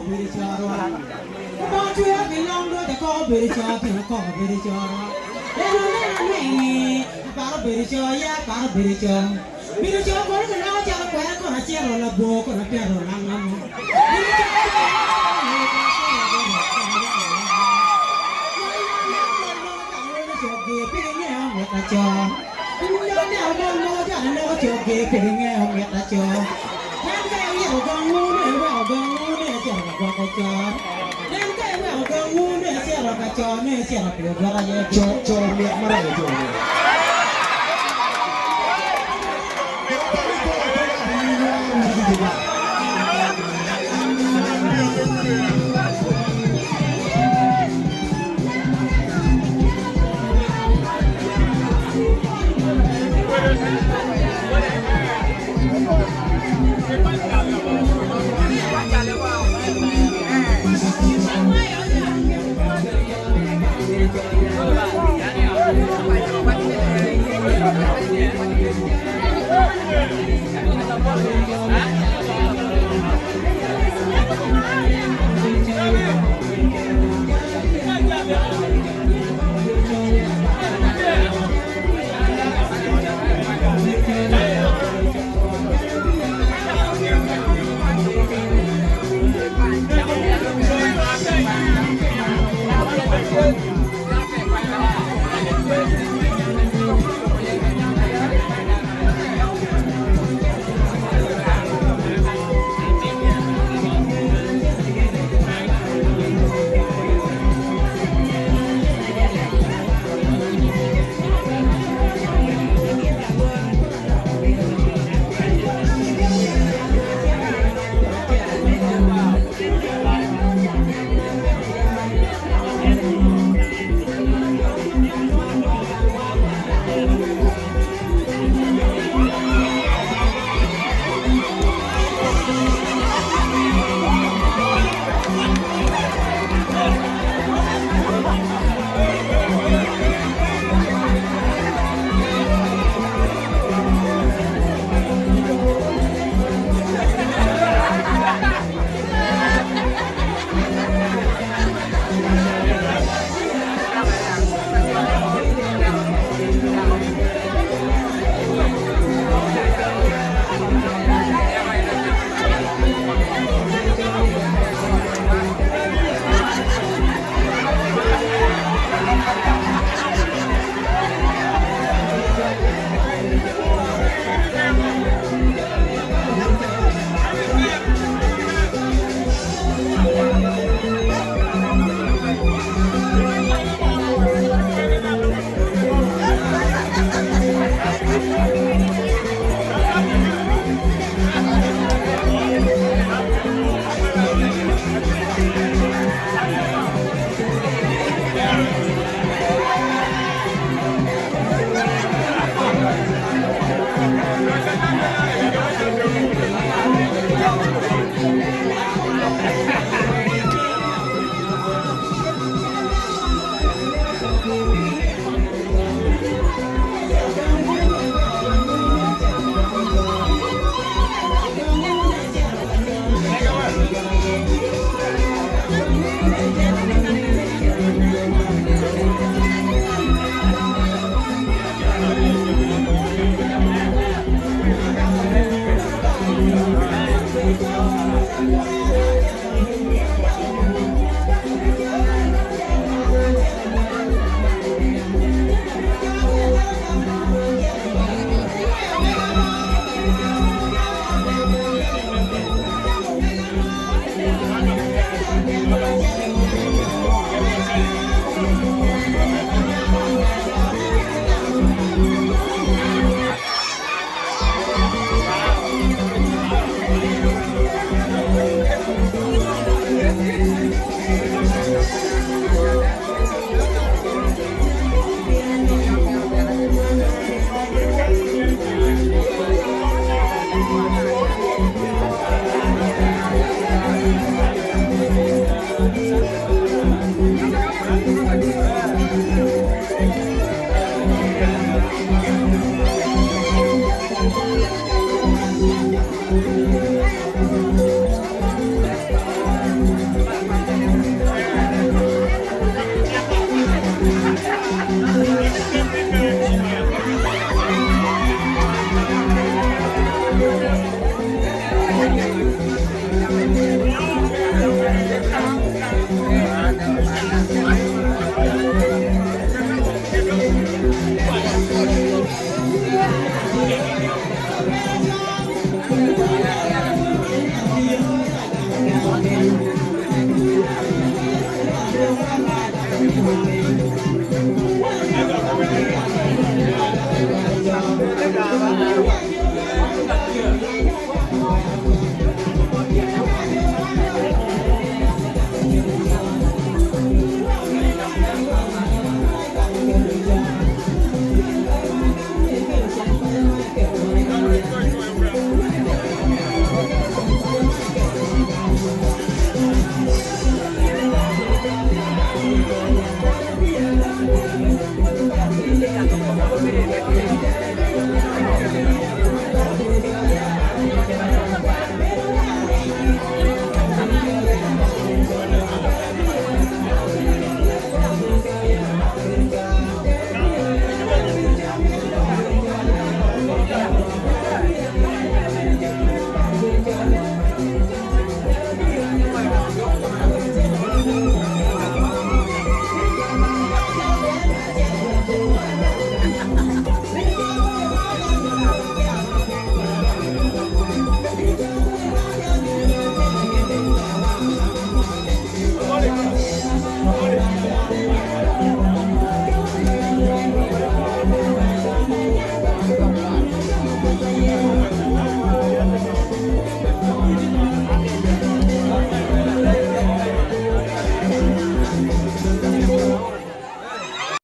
beri choro ba chue ke long do te ko beri choro te ko beri choro ne ba beri choro ya ba beri choro ko na cha ko ko na che ro la bo ko na pe ro la ngam ta cho nhớ đeo con mô cho nó cho kê kê nghe không nghe ta cho nem cái vào con ngu để cho nó qua cái cho nem cái vào con ngu để cho nó cái cho nên cho nó được ra vậy cho miệng mà đây cho Thank you.